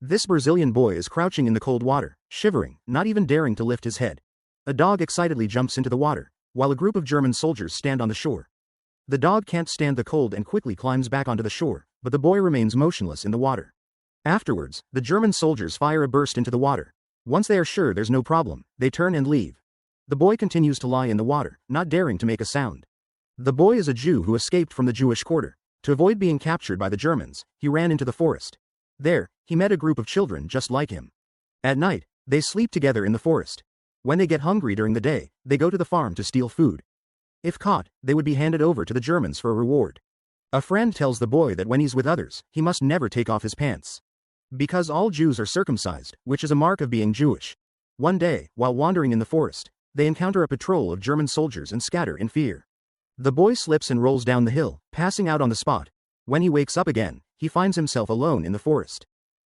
This Brazilian boy is crouching in the cold water, shivering, not even daring to lift his head. A dog excitedly jumps into the water, while a group of German soldiers stand on the shore. The dog can't stand the cold and quickly climbs back onto the shore, but the boy remains motionless in the water. Afterwards, the German soldiers fire a burst into the water. Once they are sure there's no problem, they turn and leave. The boy continues to lie in the water, not daring to make a sound. The boy is a Jew who escaped from the Jewish quarter. To avoid being captured by the Germans, he ran into the forest. There, he met a group of children just like him. At night, they sleep together in the forest. When they get hungry during the day, they go to the farm to steal food. If caught, they would be handed over to the Germans for a reward. A friend tells the boy that when he's with others, he must never take off his pants. Because all Jews are circumcised, which is a mark of being Jewish. One day, while wandering in the forest, they encounter a patrol of German soldiers and scatter in fear. The boy slips and rolls down the hill, passing out on the spot. When he wakes up again, he finds himself alone in the forest.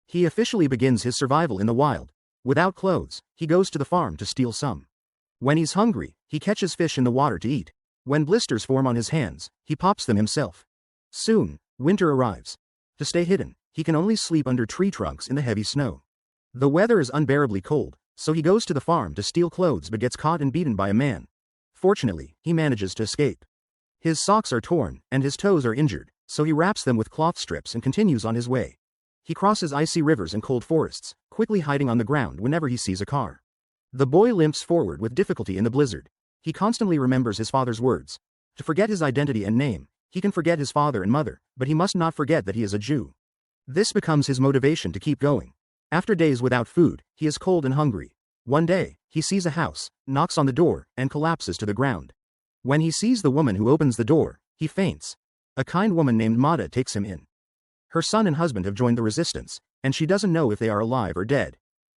He officially begins his survival in the wild. Without clothes, he goes to the farm to steal some. When he's hungry, he catches fish in the water to eat. When blisters form on his hands, he pops them himself. Soon, winter arrives. To stay hidden, he can only sleep under tree trunks in the heavy snow. The weather is unbearably cold, so he goes to the farm to steal clothes but gets caught and beaten by a man. Fortunately, he manages to escape. His socks are torn, and his toes are injured, so he wraps them with cloth strips and continues on his way. He crosses icy rivers and cold forests, quickly hiding on the ground whenever he sees a car. The boy limps forward with difficulty in the blizzard. He constantly remembers his father's words. To forget his identity and name, he can forget his father and mother, but he must not forget that he is a Jew. This becomes his motivation to keep going. After days without food, he is cold and hungry. One day, he sees a house, knocks on the door, and collapses to the ground. When he sees the woman who opens the door, he faints. A kind woman named Mada takes him in. Her son and husband have joined the resistance, and she doesn't know if they are alive or dead.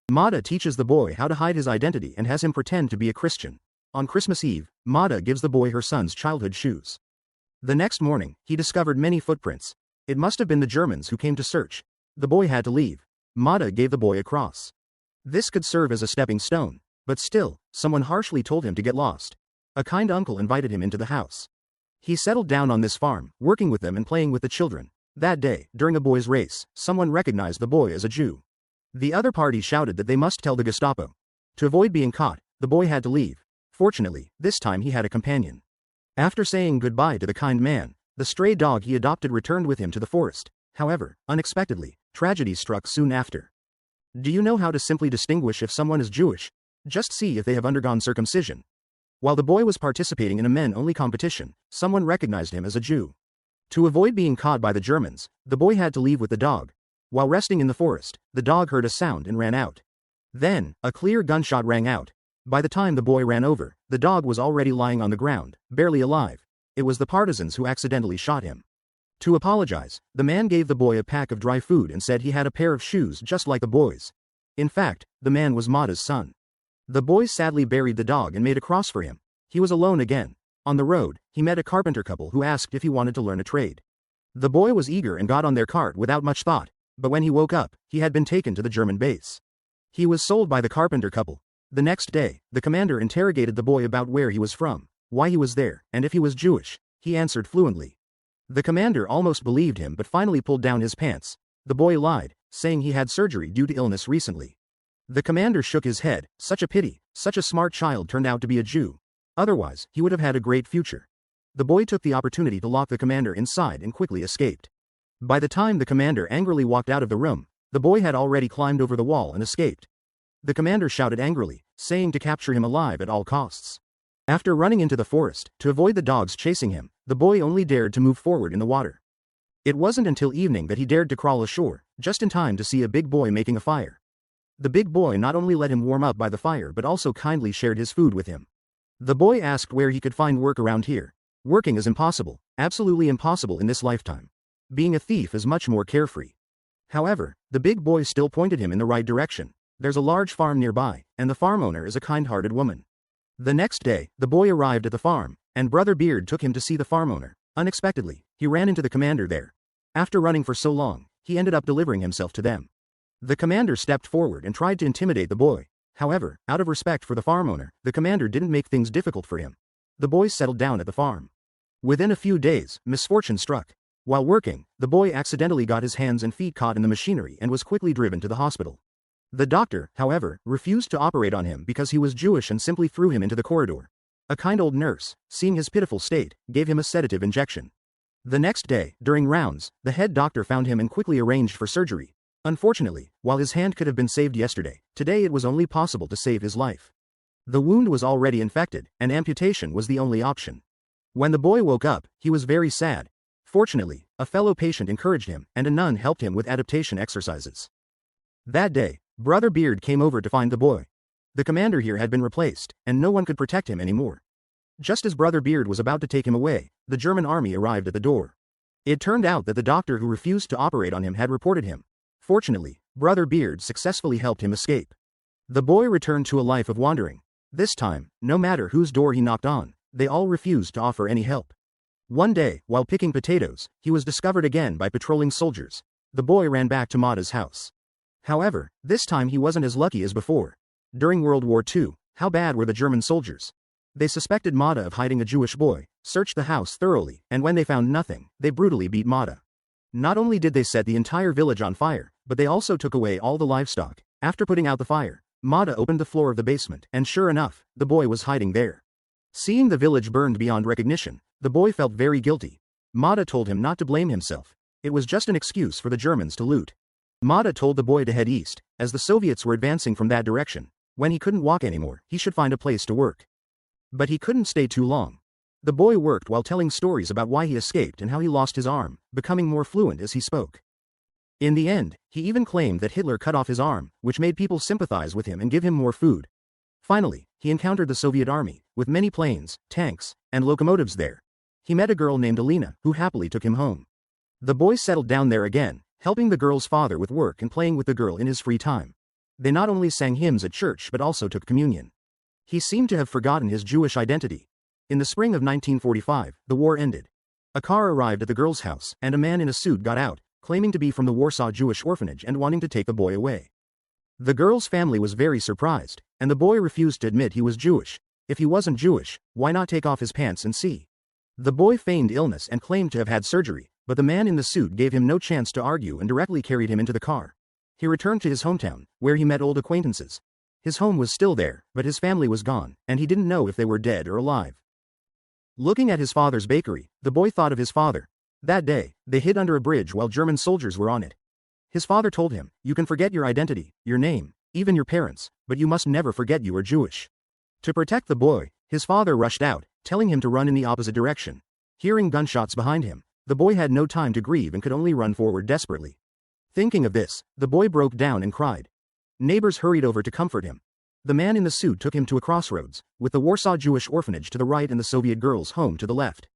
Mada teaches the boy how to hide his identity and has him pretend to be a Christian. On Christmas Eve, Mada gives the boy her son's childhood shoes. The next morning, he discovered many footprints. It must have been the Germans who came to search. The boy had to leave. Mada gave the boy a cross. This could serve as a stepping stone, but still, someone harshly told him to get lost. A kind uncle invited him into the house. He settled down on this farm, working with them and playing with the children. That day, during a boys' race, someone recognized the boy as a Jew. The other party shouted that they must tell the Gestapo. To avoid being caught, the boy had to leave. Fortunately, this time he had a companion. After saying goodbye to the kind man, the stray dog he adopted returned with him to the forest. However, unexpectedly, tragedy struck soon after. Do you know how to simply distinguish if someone is Jewish? Just see if they have undergone circumcision. While the boy was participating in a men-only competition, someone recognized him as a Jew. To avoid being caught by the Germans, the boy had to leave with the dog. While resting in the forest, the dog heard a sound and ran out. Then, a clear gunshot rang out. By the time the boy ran over, the dog was already lying on the ground, barely alive. It was the partisans who accidentally shot him. To apologize, the man gave the boy a pack of dry food and said he had a pair of shoes just like the boy's. In fact, the man was Mada's son. The boy sadly buried the dog and made a cross for him. He was alone again. On the road, he met a carpenter couple who asked if he wanted to learn a trade. The boy was eager and got on their cart without much thought, but when he woke up, he had been taken to the German base. He was sold by the carpenter couple. The next day, the commander interrogated the boy about where he was from, why he was there, and if he was Jewish. He answered fluently. The commander almost believed him but finally pulled down his pants. The boy lied, saying he had surgery due to illness recently. The commander shook his head. Such a pity, such a smart child turned out to be a Jew. Otherwise, he would have had a great future. The boy took the opportunity to lock the commander inside and quickly escaped. By the time the commander angrily walked out of the room, the boy had already climbed over the wall and escaped. The commander shouted angrily, saying to capture him alive at all costs. After running into the forest, to avoid the dogs chasing him, the boy only dared to move forward in the water. It wasn't until evening that he dared to crawl ashore, just in time to see a big boy making a fire. The big boy not only let him warm up by the fire but also kindly shared his food with him. The boy asked where he could find work around here. Working is impossible, absolutely impossible in this lifetime. Being a thief is much more carefree. However, the big boy still pointed him in the right direction. There's a large farm nearby, and the farm owner is a kind-hearted woman. The next day, the boy arrived at the farm, and Brother Beard took him to see the farm owner. Unexpectedly, he ran into the commander there. After running for so long, he ended up delivering himself to them. The commander stepped forward and tried to intimidate the boy. However, out of respect for the farm owner, the commander didn't make things difficult for him. The boy settled down at the farm. Within a few days, misfortune struck. While working, the boy accidentally got his hands and feet caught in the machinery and was quickly driven to the hospital. The doctor, however, refused to operate on him because he was Jewish and simply threw him into the corridor. A kind old nurse, seeing his pitiful state, gave him a sedative injection. The next day, during rounds, the head doctor found him and quickly arranged for surgery. Unfortunately, while his hand could have been saved yesterday, today it was only possible to save his life. The wound was already infected, and amputation was the only option. When the boy woke up, he was very sad. Fortunately, a fellow patient encouraged him, and a nun helped him with adaptation exercises. That day, Brother Beard came over to find the boy. The commander here had been replaced, and no one could protect him anymore. Just as Brother Beard was about to take him away, the German army arrived at the door. It turned out that the doctor who refused to operate on him had reported him. Fortunately, Brother Beard successfully helped him escape. The boy returned to a life of wandering. This time, no matter whose door he knocked on, they all refused to offer any help. One day, while picking potatoes, he was discovered again by patrolling soldiers. The boy ran back to Mada's house. However, this time he wasn't as lucky as before. During World War II, how bad were the German soldiers? They suspected Mada of hiding a Jewish boy, searched the house thoroughly, and when they found nothing, they brutally beat Mada. Not only did they set the entire village on fire, but they also took away all the livestock. After putting out the fire, Mada opened the floor of the basement, and sure enough, the boy was hiding there. Seeing the village burned beyond recognition, the boy felt very guilty. Mada told him not to blame himself. It was just an excuse for the Germans to loot. Mada told the boy to head east, as the Soviets were advancing from that direction. When he couldn't walk anymore, he should find a place to work. But he couldn't stay too long. The boy worked while telling stories about why he escaped and how he lost his arm, becoming more fluent as he spoke. In the end, he even claimed that Hitler cut off his arm, which made people sympathize with him and give him more food. Finally, he encountered the Soviet army, with many planes, tanks, and locomotives there. He met a girl named Alina, who happily took him home. The boy settled down there again, helping the girl's father with work and playing with the girl in his free time. They not only sang hymns at church but also took communion. He seemed to have forgotten his Jewish identity. In the spring of 1945, the war ended. A car arrived at the girl's house, and a man in a suit got out, claiming to be from the Warsaw Jewish orphanage and wanting to take the boy away. The girl's family was very surprised, and the boy refused to admit he was Jewish. If he wasn't Jewish, why not take off his pants and see? The boy feigned illness and claimed to have had surgery, but the man in the suit gave him no chance to argue and directly carried him into the car. He returned to his hometown, where he met old acquaintances. His home was still there, but his family was gone, and he didn't know if they were dead or alive. Looking at his father's bakery, the boy thought of his father. That day, they hid under a bridge while German soldiers were on it. His father told him, "You can forget your identity, your name, even your parents, but you must never forget you are Jewish." To protect the boy, his father rushed out, telling him to run in the opposite direction. Hearing gunshots behind him, the boy had no time to grieve and could only run forward desperately. Thinking of this, the boy broke down and cried. Neighbors hurried over to comfort him. The man in the suit took him to a crossroads, with the Warsaw Jewish orphanage to the right and the Soviet girls' home to the left.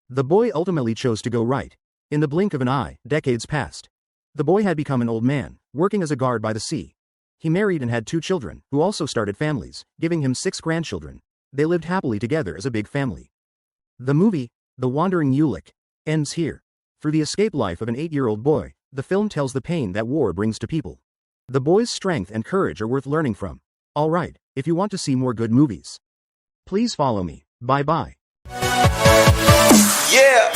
The boy ultimately chose to go right. In the blink of an eye, decades passed. The boy had become an old man, working as a guard by the sea. He married and had 2 children, who also started families, giving him 6 grandchildren. They lived happily together as a big family. The movie, The Wandering Srulik, ends here. Through the escape life of an 8-year-old boy, the film tells the pain that war brings to people. The boy's strength and courage are worth learning from. Alright, if you want to see more good movies, please follow me. Bye bye. Yeah.